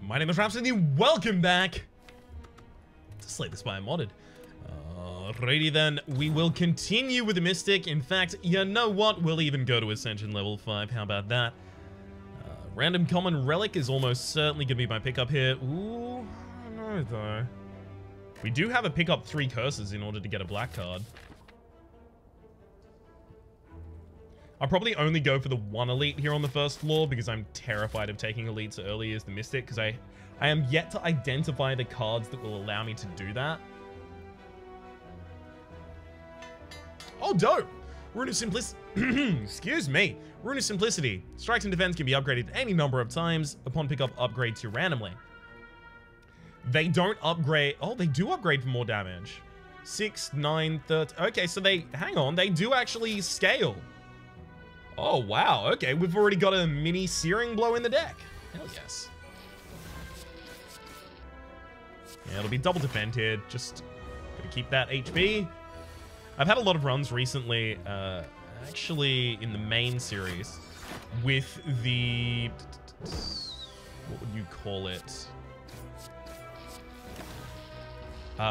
My name is Rhapsody, welcome back to Slay the Spire Modded. Alrighty then, we will continue with the Mystic. In fact, you know what? We'll even go to Ascension level 5, how about that? Random Common Relic is almost certainly going to be my pickup here. Ooh, I don't know though. We do have to pick up 3 curses in order to get a black card. I'll probably only go for the 1 elite here on the first floor because I'm terrified of taking elites early as the Mystic because I am yet to identify the cards that will allow me to do that. Oh, dope! Rune of Simplicity. Excuse me. Rune of Simplicity. Strikes and defense can be upgraded any number of times. Upon pickup, upgrade to randomly. They don't upgrade. Oh, they do upgrade for more damage. 6, 9, 13. Okay, so they, hang on, they do actually scale. Oh, wow. Okay, we've already got a mini Searing Blow in the deck. Hell yes. Yeah, it'll be double defend here. Just gotta keep that HP. I've had a lot of runs recently, actually in the main series, with the, what would you call it?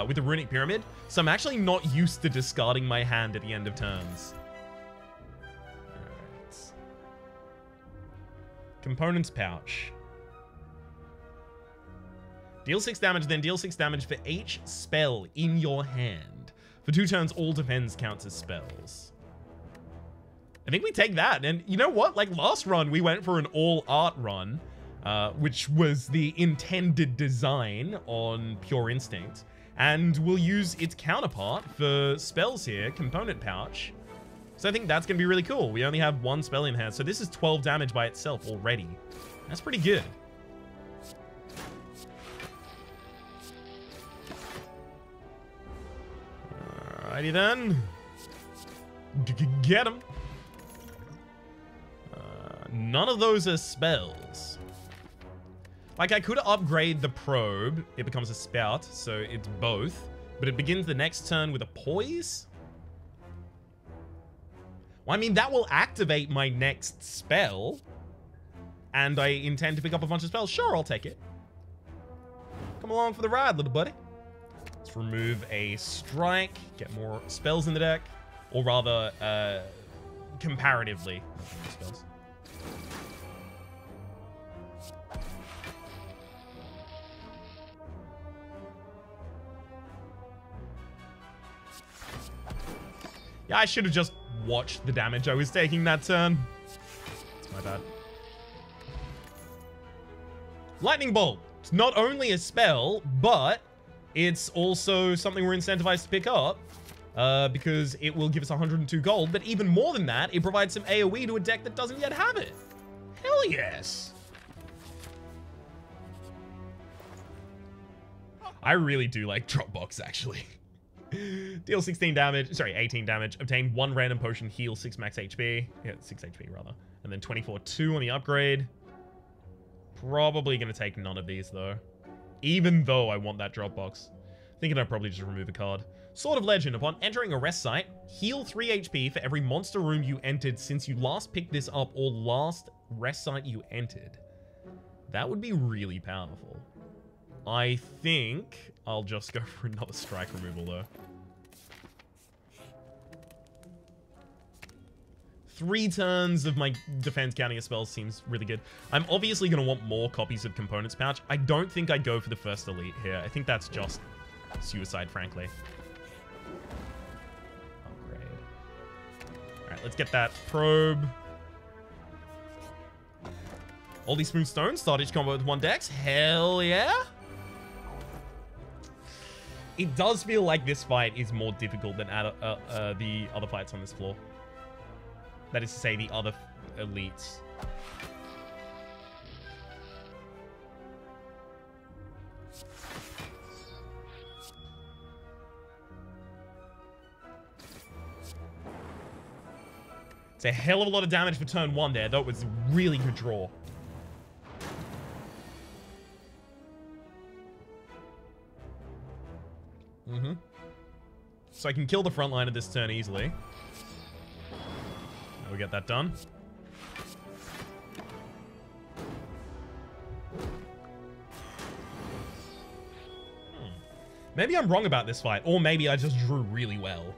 With the Runic Pyramid. So I'm actually not used to discarding my hand at the end of turns. Alright. Components pouch. Deal 6 damage, then deal 6 damage for each spell in your hand. For 2 turns, all defense counts as spells. I think we take that. And you know what? Like last run, we went for an all art run, which was the intended design on Pure Instinct. And we'll use its counterpart for spells here, Component Pouch. So I think that's going to be really cool. We only have 1 spell in hand. So this is 12 damage by itself already. That's pretty good. Alrighty then. Get him. None of those are spells. Like, I could upgrade the probe. It becomes a spout, so it's both. But it begins the next turn with a poise? Well, I mean, that will activate my next spell. And I intend to pick up a bunch of spells. Sure, I'll take it. Come along for the ride, little buddy. Let's remove a strike, get more spells in the deck, or rather, comparatively, spells. Yeah, I should have just watched the damage I was taking that turn. It's my bad. Lightning Bolt. It's not only a spell, but it's also something we're incentivized to pick up because it will give us 102 gold. But even more than that, it provides some AoE to a deck that doesn't yet have it. Hell yes. I really do like Dropbox, actually. Deal 16 damage, sorry, 18 damage. Obtain 1 random potion, heal 6 max HP. Yeah, 6 HP rather. And then 24-2 on the upgrade. Probably going to take none of these though. Even though I want that Dropbox. Thinking I'd probably just remove a card. Sword of Legend. Upon entering a rest site, heal 3 HP for every monster room you entered since you last picked this up or last rest site you entered. That would be really powerful. I think I'll just go for another strike removal though. 3 turns of my defense counting a spell seems really good. I'm obviously going to want more copies of Components Pouch. I don't think I go for the first elite here. I think that's just suicide, frankly. Upgrade. Alright, let's get that probe. All these smooth stones start each combo with 1 dex. Hell yeah. It does feel like this fight is more difficult than the other fights on this floor. That is to say, the other elites. It's a hell of a lot of damage for turn 1 there. That was a really good draw. So I can kill the front line of this turn easily. We get that done. Maybe I'm wrong about this fight, or maybe I just drew really well.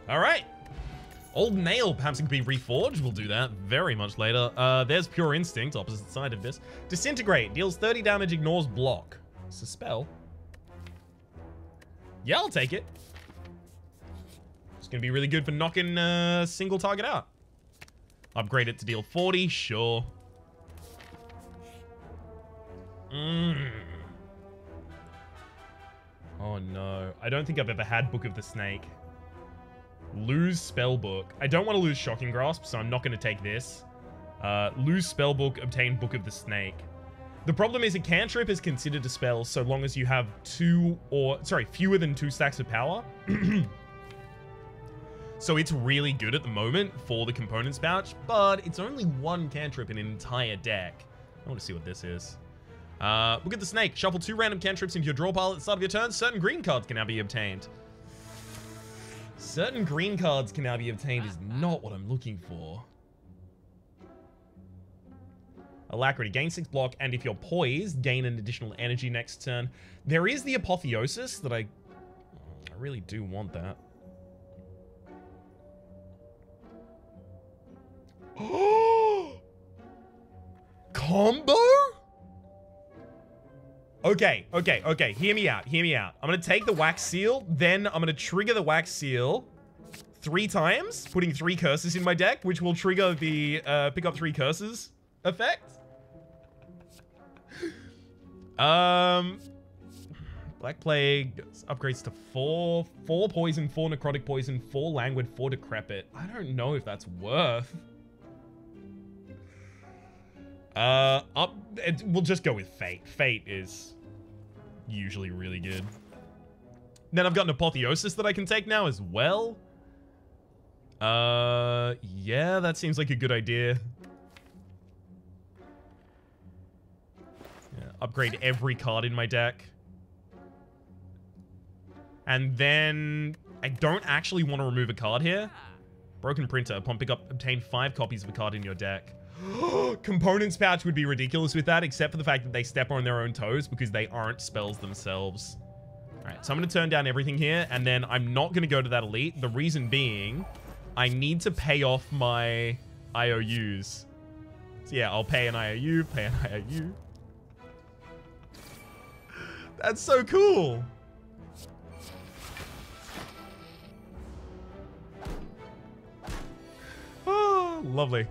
All right. Old nail, perhaps it can be reforged. We'll do that very much later. There's Pure Instinct, opposite side of this. Disintegrate, deals 30 damage, ignores block. It's a spell. Yeah, I'll take it. It's going to be really good for knocking a single target out. Upgrade it to deal 40, sure. Oh no, I don't think I've ever had Book of the Snake. Lose Spellbook. I don't want to lose Shocking Grasp, so I'm not going to take this. Lose Spellbook, obtain Book of the Snake. The problem is a cantrip is considered a spell so long as you have fewer than 2 stacks of power. So it's really good at the moment for the components pouch, but it's only 1 cantrip in an entire deck. I want to see what this is. Look at the Snake. Shuffle 2 random cantrips into your draw pile at the start of your turn. Certain green cards can now be obtained. Certain green cards can now be obtained is not what I'm looking for. Alacrity, gain 6 block, and if you're poised, gain an additional energy next turn. There is the Apotheosis that I really do want that. Combo? Okay. Hear me out. I'm going to take the Wax Seal, then I'm going to trigger the Wax Seal 3 times, putting 3 curses in my deck, which will trigger the pick up 3 curses effect. Black Plague upgrades to 4 poison, 4 necrotic poison, 4 languid, 4 decrepit. I don't know if that's worth. We'll just go with Fate. Fate is usually really good. Then I've got an Apotheosis that I can take now as well. Yeah, that seems like a good idea. Yeah, upgrade every card in my deck. And then I don't actually want to remove a card here. Broken Printer. Upon pickup, obtain 5 copies of a card in your deck. Components pouch would be ridiculous with that, except for the fact that they step on their own toes because they aren't spells themselves. Alright, so I'm going to turn down everything here, and then I'm not going to go to that elite. The reason being, I need to pay off my IOUs. So yeah, I'll pay an IOU, pay an IOU. That's so cool! Oh, lovely.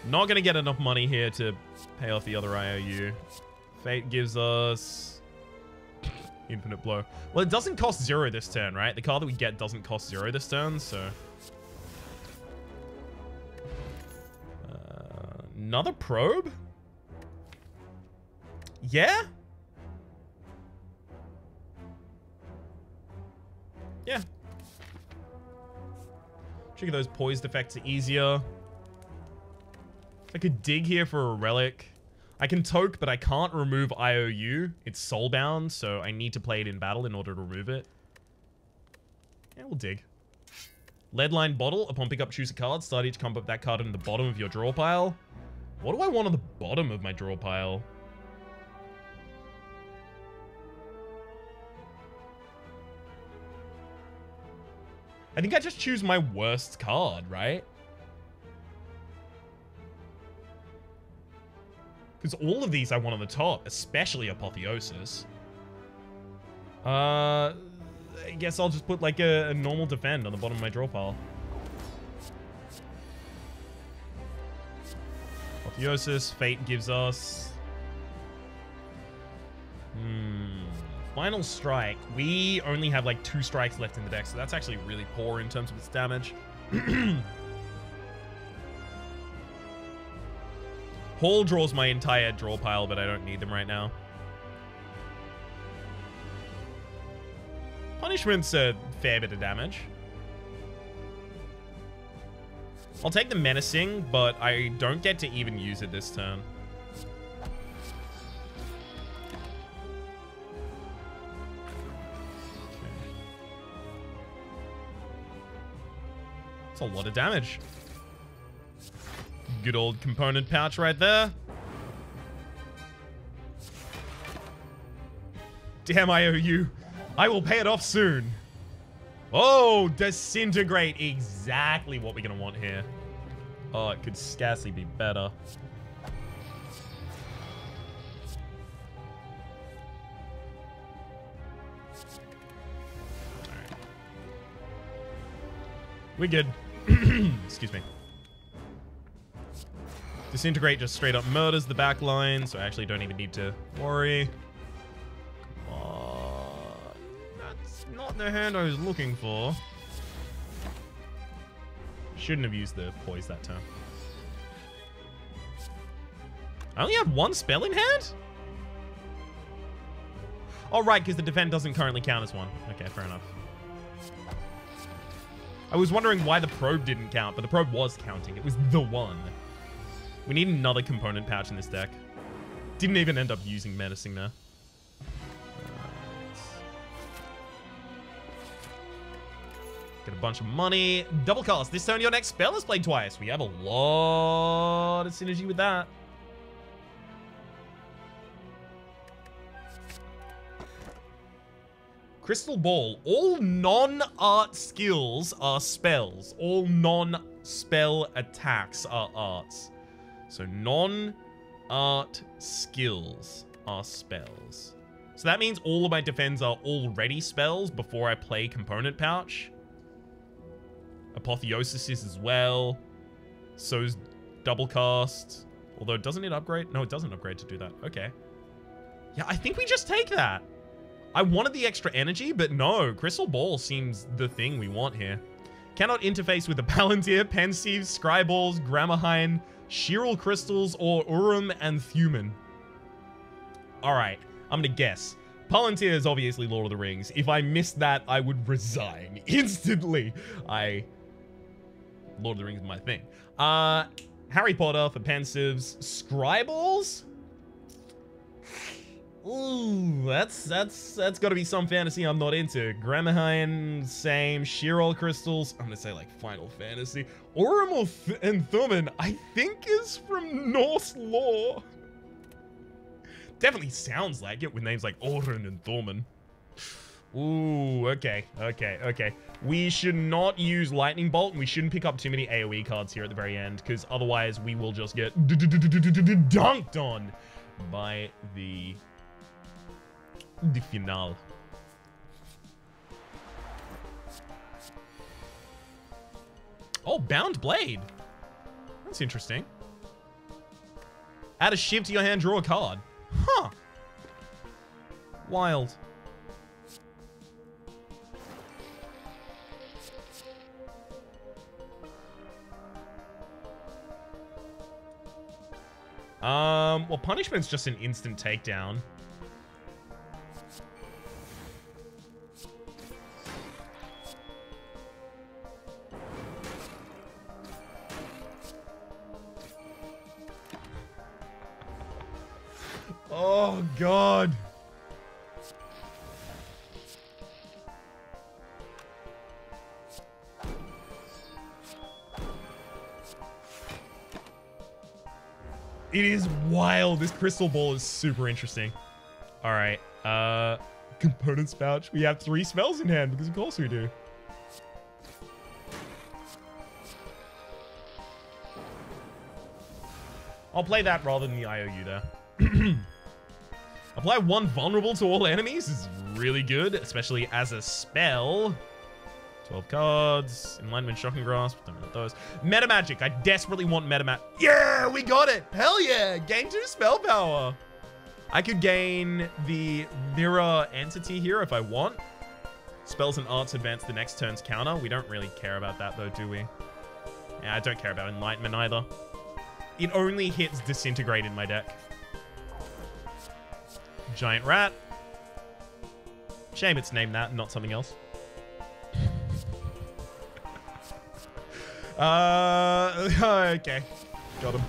Not going to get enough money here to pay off the other IOU. Fate gives us Infinite Blow. Well, it doesn't cost 0 this turn, right? The card that we get doesn't cost 0 this turn, so... another probe? Yeah? Yeah. Trigger those poised effects are easier. I could dig here for a relic. I can toke, but I can't remove IOU. It's soulbound, so I need to play it in battle in order to remove it. Yeah, we'll dig. Leadline Bottle. Upon pickup, choose a card. Start each combo of that card in the bottom of your draw pile. What do I want on the bottom of my draw pile? I think I just choose my worst card, right? Because all of these I want on the top, especially Apotheosis. I guess I'll just put like a normal defend on the bottom of my draw pile. Apotheosis, Fate gives us... Final Strike. We only have like 2 strikes left in the deck, so that's actually really poor in terms of its damage. Hall draws my entire draw pile, but I don't need them right now. Punishment's a fair bit of damage. I'll take the Menacing, but I don't get to even use it this turn. It's a lot of damage. Good old component pouch right there. Damn IOU. I will pay it off soon. Oh, disintegrate. Exactly what we're going to want here. Oh, it could scarcely be better. Alright. We're good. Excuse me. Disintegrate just straight up murders the back line, so I actually don't even need to worry. That's not the hand I was looking for. Shouldn't have used the poise that turn. I only have one spell in hand? Oh, right, because the defend doesn't currently count as one. Okay, fair enough. I was wondering why the probe didn't count, but the probe was counting. It was the one. We need another component pouch in this deck. Didn't even end up using menacing there. Get a bunch of money. Double cast. This turn, your next spell is played twice. We have a lot of synergy with that. Crystal Ball. All non-art skills are spells. All non-spell attacks are arts. So non-art skills are spells. So that means all of my defends are already spells before I play component pouch. Apotheosis is as well. So's double cast. Although, doesn't it upgrade? No, it doesn't upgrade to do that. Okay. Yeah, I think we just take that. I wanted the extra energy, but no. Crystal Ball seems the thing we want here. Cannot interface with the Palantir, Pensieve, Scryballs, Grammahine, Chiral Crystals, or Urim and Thuman. Alright, I'm gonna guess. Palantir is obviously Lord of the Rings. If I missed that, I would resign instantly. Lord of the Rings is my thing. Harry Potter for Pensieves. Scryballs? Ooh, that's gotta be some fantasy I'm not into. Grammahine, same. Chiral Crystals. I'm gonna say like Final Fantasy. Urim and Thuman, I think is from Norse lore. Definitely sounds like it with names like Orin and Thuman. Ooh, okay. We should not use Lightning Bolt, and we shouldn't pick up too many AoE cards here at the very end, because otherwise we will just get dunked on by the finale. Oh, Bound Blade. That's interesting. Add a shiv to your hand, draw a card. Huh. Wild. Well, punishment's just an instant takedown. Oh, God. It is wild. This crystal ball is super interesting. All right. Components pouch. We have 3 spells in hand because of course we do. I'll play that rather than the IOU there. Apply 1 vulnerable to all enemies is really good, especially as a spell. 12 cards. Enlightenment, Shocking Grasp. Don't want those. Metamagic. I desperately want Metamagic. Yeah, we got it. Hell yeah. Gain 2 spell power. I could gain the mirror entity here if I want. Spells and arts advance the next turn's counter. We don't really care about that though, do we? Yeah, I don't care about Enlightenment either. It only hits Disintegrate in my deck. Giant Rat. Shame it's named that and not something else. Okay. Got him.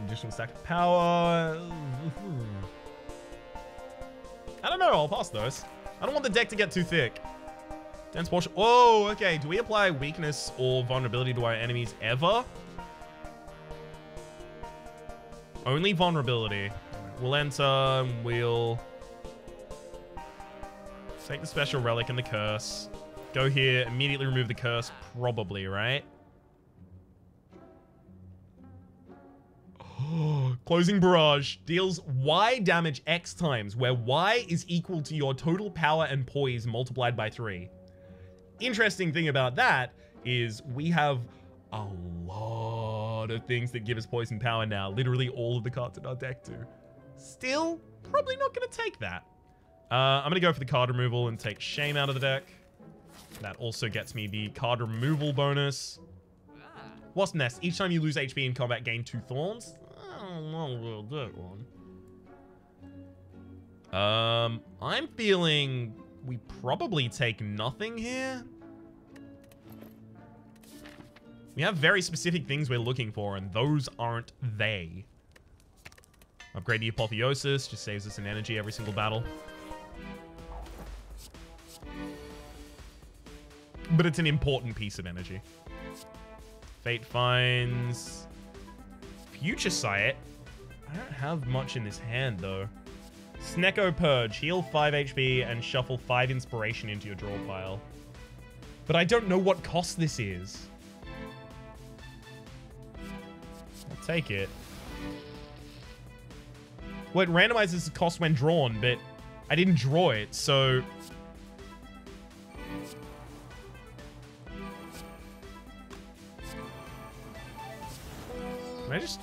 Additional stack of power. I don't know. I'll pass those. I don't want the deck to get too thick. Dense portion. Oh, okay. Do we apply weakness or vulnerability to our enemies ever? Only vulnerability. We'll enter. We'll take the special relic and the curse. Go here. Immediately remove the curse. Probably, right? Closing barrage deals Y damage X times, where Y is equal to your total power and poise multiplied by 3. Interesting thing about that is we have a lot of things that give us poison power now. Literally all of the cards in our deck do. Still, probably not going to take that. I'm going to go for the card removal and take Shame out of the deck. That also gets me the card removal bonus. Wasp Nest. Each time you lose HP in combat, gain 2 thorns. I don't know about that one. I'm feeling we probably take nothing here. We have very specific things we're looking for, and those aren't they. Upgrade the Apotheosis. Just saves us an energy every single battle. But it's an important piece of energy. Fate Finds. Future Sight. I don't have much in this hand, though. Snecko Purge. Heal 5 HP and shuffle 5 inspiration into your draw pile. But I don't know what cost this is. I'll take it. Well, it randomizes the cost when drawn, but I didn't draw it, so... Can I just...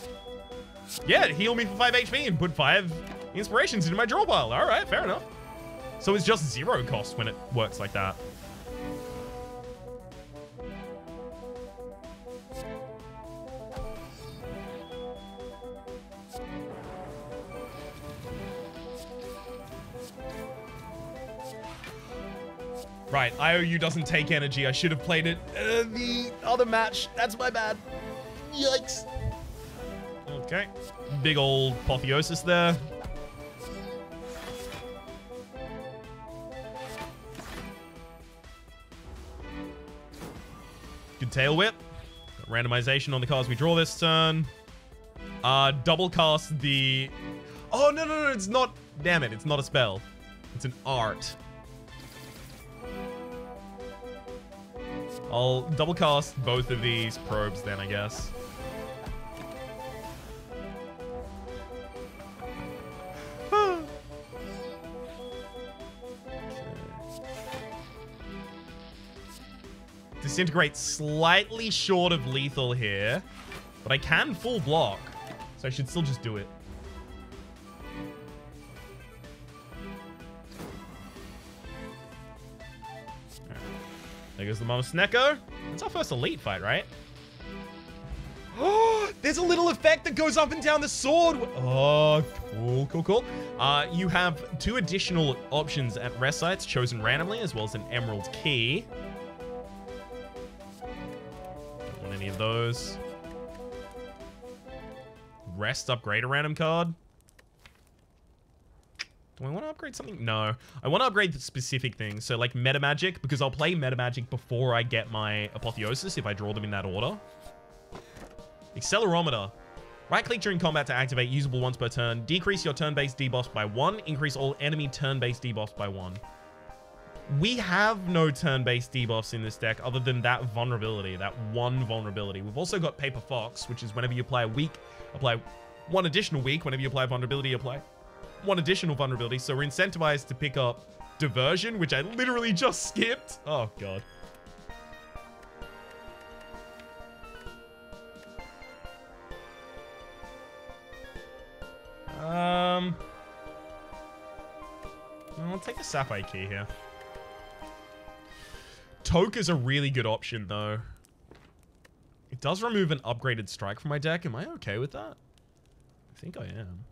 Yeah, heal me for 5 HP and put 5 inspirations into my draw pile. Alright, fair enough. So it's just 0 cost when it works like that. Right, IOU doesn't take energy. I should have played it the other match. That's my bad. Yikes. Okay. Big old Apotheosis there. Good Tail Whip. Got randomization on the cards we draw this turn. Double cast the... Oh, no, it's not... Damn it, it's not a spell. It's an art. I'll double cast both of these probes then, I guess. Disintegrate slightly short of lethal here, but I can full block, so I should still just do it. There goes the Mama Snecko. It's our first elite fight, right? Oh, there's a little effect that goes up and down the sword. Oh, cool. You have 2 additional options at rest sites chosen randomly, as well as an emerald key. Don't want any of those. Rest, upgrade a random card. Do I want to upgrade something? No. I want to upgrade the specific things. So, like, Metamagic, because I'll play Metamagic before I get my Apotheosis if I draw them in that order. Accelerometer. Right-click during combat to activate, usable once per turn. Decrease your turn-based debuffs by 1. Increase all enemy turn-based debuffs by 1. We have no turn-based debuffs in this deck other than that vulnerability, that 1 vulnerability. We've also got Paper Fox, which is whenever you apply a weak, apply 1 additional weak. Whenever you apply vulnerability, apply 1 additional vulnerability, so we're incentivized to pick up Diversion, which I literally just skipped. Oh, God. I'll take the Sapphire Key here. Toke is a really good option, though. It does remove an upgraded strike from my deck. Am I okay with that? I think I am.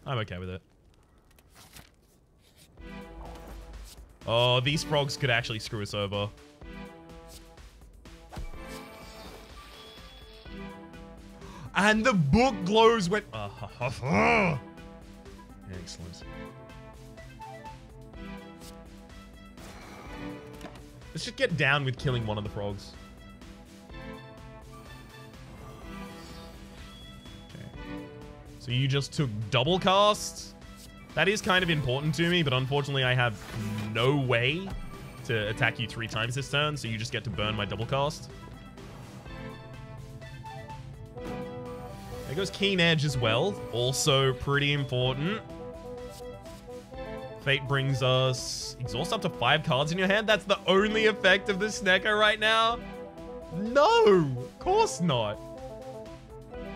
I'm okay with it. Oh, these frogs could actually screw us over. And the book glows when... Excellent. Let's just get down with killing one of the frogs. Okay. So you just took double cast? That is kind of important to me, but unfortunately I have no way to attack you 3 times this turn, so you just get to burn my double cast. There goes Keen Edge as well. Also pretty important. Fate brings us... Exhaust up to 5 cards in your hand? That's the only effect of the Snecko right now? No! Of course not.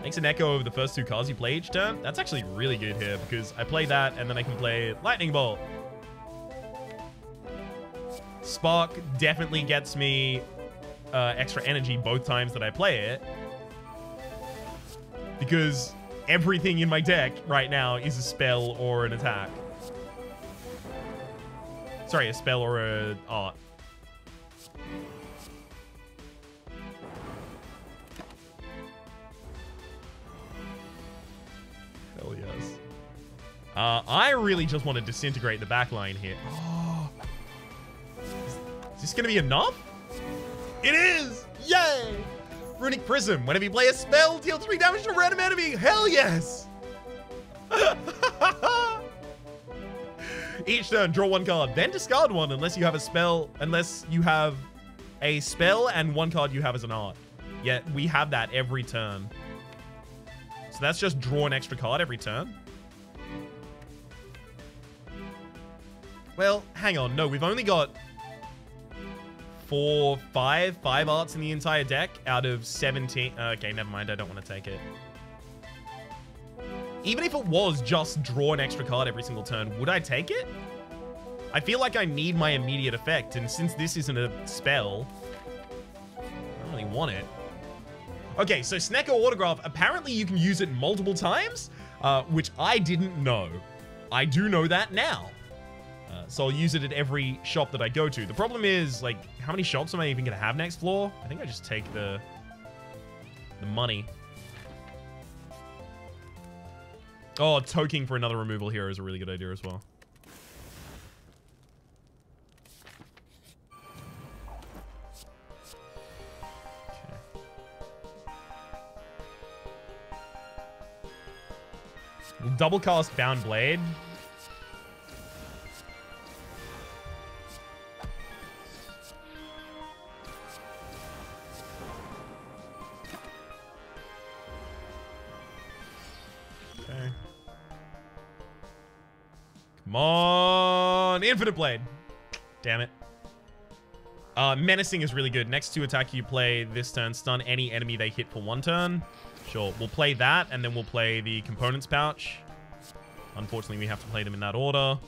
Makes an echo over the first 2 cards you play each turn. That's actually really good here, because I play that, and then I can play Lightning Bolt. Spark definitely gets me extra energy both times that I play it. Because everything in my deck right now is a spell or an attack. Sorry, a spell or a art. Hell yes. I really just want to disintegrate the backline here. Oh. Is this going to be enough? It is! Yay! Runic Prism. Whenever you play a spell, deal 3 damage to a random enemy. Hell yes! Each turn, draw 1 card, then discard 1 unless you have a spell, and 1 card you have as an art. Yet we have that every turn. So that's just draw an extra card every turn. Well, hang on. No, we've only got 5 arts in the entire deck out of 17. Okay, never mind. I don't want to take it. Even if it was just draw an extra card every single turn, would I take it? I feel like I need my immediate effect, and since this isn't a spell, I don't really want it. Okay, so Snecko Autograph, apparently you can use it multiple times, which I didn't know. I do know that now. So I'll use it at every shop that I go to. The problem is, like, how many shops am I even going to have next floor? I think I just take the money. Oh, toking for another removal hero is a really good idea as well. Okay. We'll double cast Bound Blade. Come on, Infinite Blade. Damn it. Menacing is really good. Next 2 attack you play this turn, stun any enemy they hit for 1 turn. Sure, we'll play that, and then we'll play the Components Pouch. Unfortunately, we have to play them in that order.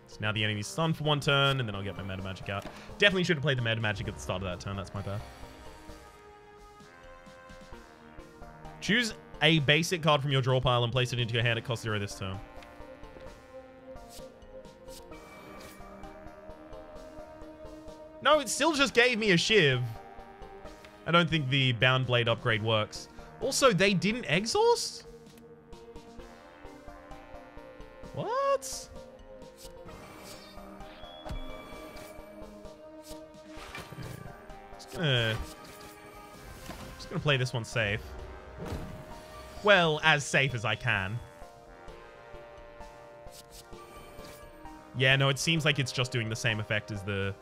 So now the enemy's stunned for 1 turn, and then I'll get my Metamagic out. Definitely should have played the Metamagic at the start of that turn. That's my bad. Choose a basic card from your draw pile and place it into your hand. It costs 0 this turn. No, it still just gave me a Shiv. I don't think the Bound Blade upgrade works. Also, they didn't exhaust? What? Just gonna play this one safe. Well, as safe as I can. Yeah, no, it seems like it's just doing the same effect as the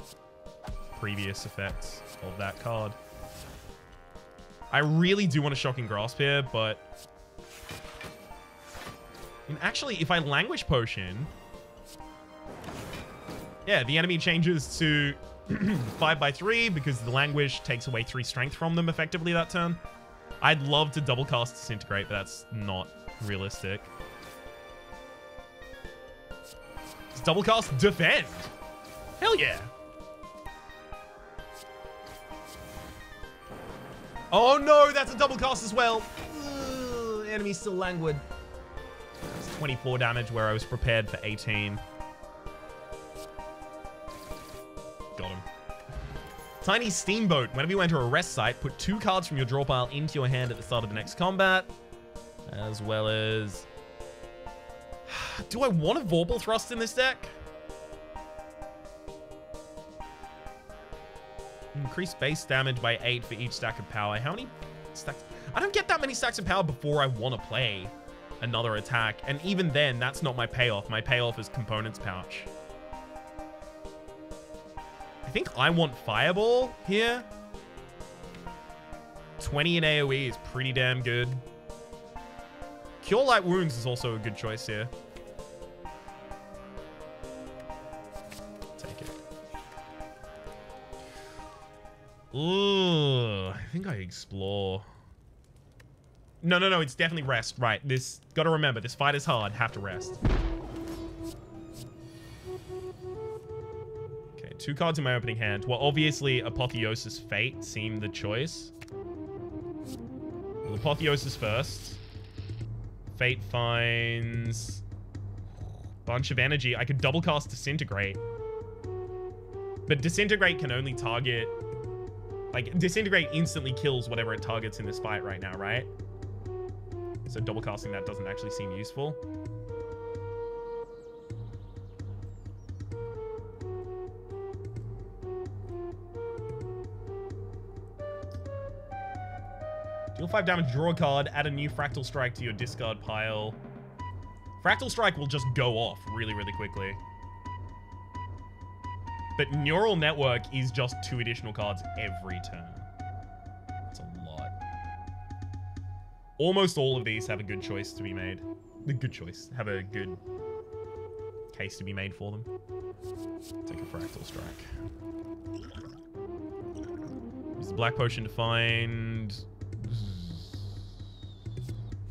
previous effects of that card. I really do want a Shocking Grasp here, but... And actually, if I Languish Potion... Yeah, the enemy changes to 5/3 because the Languish takes away 3 strength from them effectively that turn. I'd love to double cast Disintegrate, but that's not realistic. Does double cast Defend? Hell yeah. Oh no, that's a double cast as well. Ugh, enemy's still languid. It's 24 damage where I was prepared for 18. Got him. Tiny Steamboat. Whenever you enter a rest site, put 2 cards from your draw pile into your hand at the start of the next combat. As well as... Do I want a Vorpal Thrust in this deck? Increase base damage by 8 for each stack of power. How many stacks? I don't get that many stacks of power before I want to play another attack. And even then, that's not my payoff. My payoff is Components Pouch. I think I want Fireball here. 20 in AoE is pretty damn good. Cure Light Wounds is also a good choice here. Take it. Ooh, I think I explore. No, it's definitely rest. Right, this, gotta remember, this fight is hard. Have to rest. Okay, 2 cards in my opening hand. Well, obviously, Apotheosis Fate seemed the choice. Well, Apotheosis first. Fate finds... Bunch of energy. I could double cast Disintegrate. But Disintegrate can only target... Like, Disintegrate instantly kills whatever it targets in this fight right now, right? So double casting that doesn't actually seem useful. Deal 5 damage, draw a card, add a new Fractal Strike to your discard pile. Fractal Strike will just go off really, really quickly. But Neural Network is just 2 additional cards every turn. That's a lot. Almost all of these have a good choice to be made. The good choice. Have a good case to be made for them. Take a Fractal Strike. Use the Black Potion to find...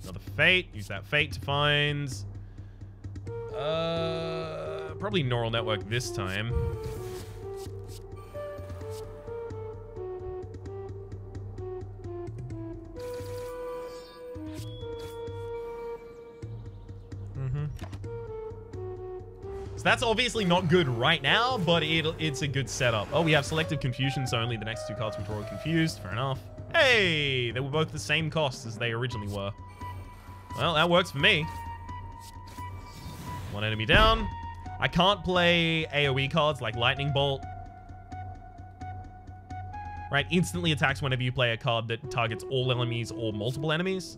Another Fate. Use that Fate to find... Probably Neural Network this time. So that's obviously not good right now, but it's a good setup. Oh, we have Selective Confusion, so only the next 2 cards we draw are confused. Fair enough. Hey, they were both the same cost as they originally were. Well, that works for me. 1 enemy down. I can't play AoE cards like Lightning Bolt. Right, instantly attacks whenever you play a card that targets all enemies or multiple enemies.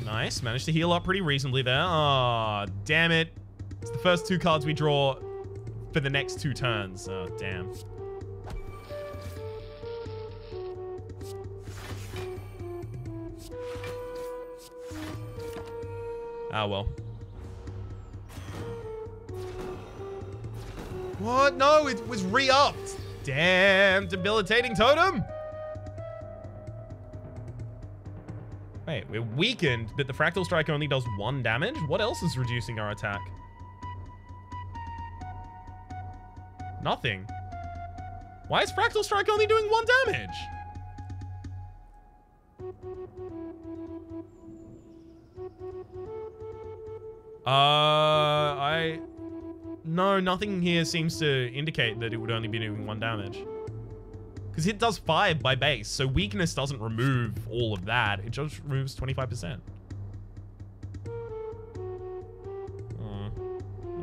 Nice. Managed to heal up pretty reasonably there. Aw, damn it. It's the first 2 cards we draw for the next 2 turns. Oh, damn. Ah, well. What? No, it was re-upped. Damn, Debilitating Totem. Wait, we're weakened, but the Fractal Strike only does 1 damage? What else is reducing our attack? Nothing. Why is Fractal Strike only doing 1 damage? No, nothing here seems to indicate that it would only be doing 1 damage. Because it does 5 by base, so weakness doesn't remove all of that. It just removes 25%.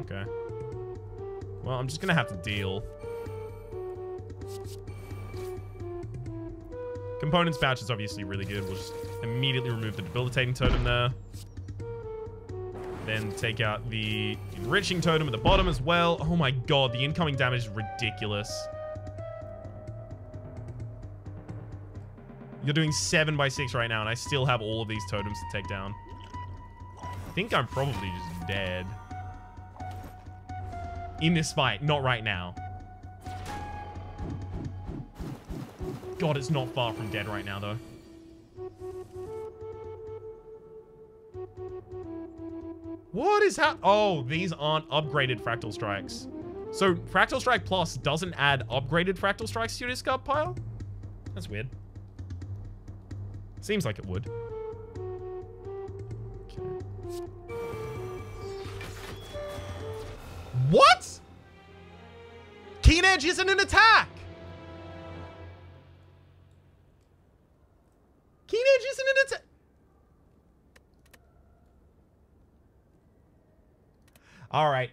Okay. Well, I'm just gonna have to deal. Components Pouch is obviously really good. We'll just immediately remove the Debilitating Totem there. Then take out the Enriching Totem at the bottom as well. Oh my god, the incoming damage is ridiculous. You're doing 7 by 6 right now, and I still have all of these totems to take down. I think I'm probably just dead. In this fight, not right now. God, it's not far from dead right now, though. What is happening? Oh, these aren't upgraded Fractal Strikes. So, Fractal Strike Plus doesn't add upgraded Fractal Strikes to your discard pile? That's weird. Seems like it would. Okay. What? Keen Edge isn't an attack! Keen Edge isn't an attack! Alright.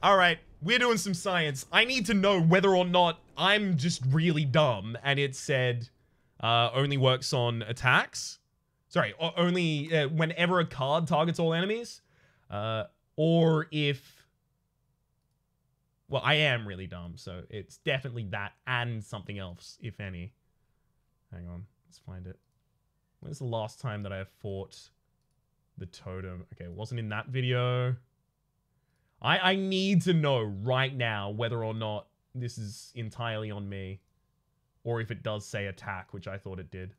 Alright. We're doing some science. I need to know whether or not I'm just really dumb and it said only works on attacks. Sorry, only whenever a card targets all enemies. Or if... Well, I am really dumb, so it's definitely that and something else, if any. Hang on, let's find it. When's the last time that I fought the totem? Okay, it wasn't in that video. I need to know right now whether or not this is entirely on me. Or if it does say attack, which I thought it did.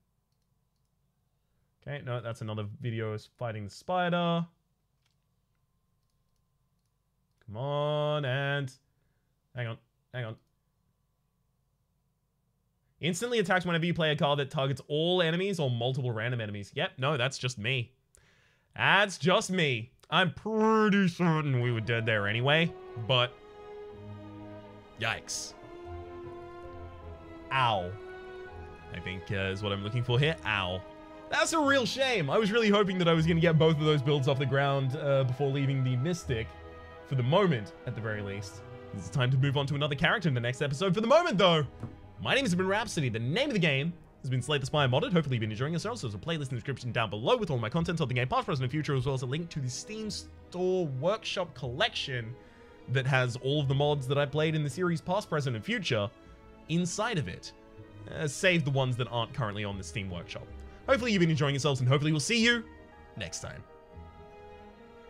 Okay, no, that's another video fighting the spider. Come on, and... Hang on, hang on. Instantly attacks whenever you play a card that targets all enemies or multiple random enemies. Yep, no, that's just me. That's just me. I'm pretty certain we were dead there anyway, but... Yikes. Ow. I think is what I'm looking for here. Ow. That's a real shame. I was really hoping that I was going to get both of those builds off the ground before leaving the Mystic. For the moment, at the very least. It's time to move on to another character in the next episode. For the moment, though, my name has been Rhapsody. The name of the game has been Slay the Spire Modded. Hopefully you've been enjoying yourselves. There's a playlist in the description down below with all my content of the game, past, present, and future, as well as a link to the Steam Store Workshop collection that has all of the mods that I played in the series, past, present, and future, inside of it. Save the ones that aren't currently on the Steam Workshop. Hopefully you've been enjoying yourselves, and hopefully we'll see you next time.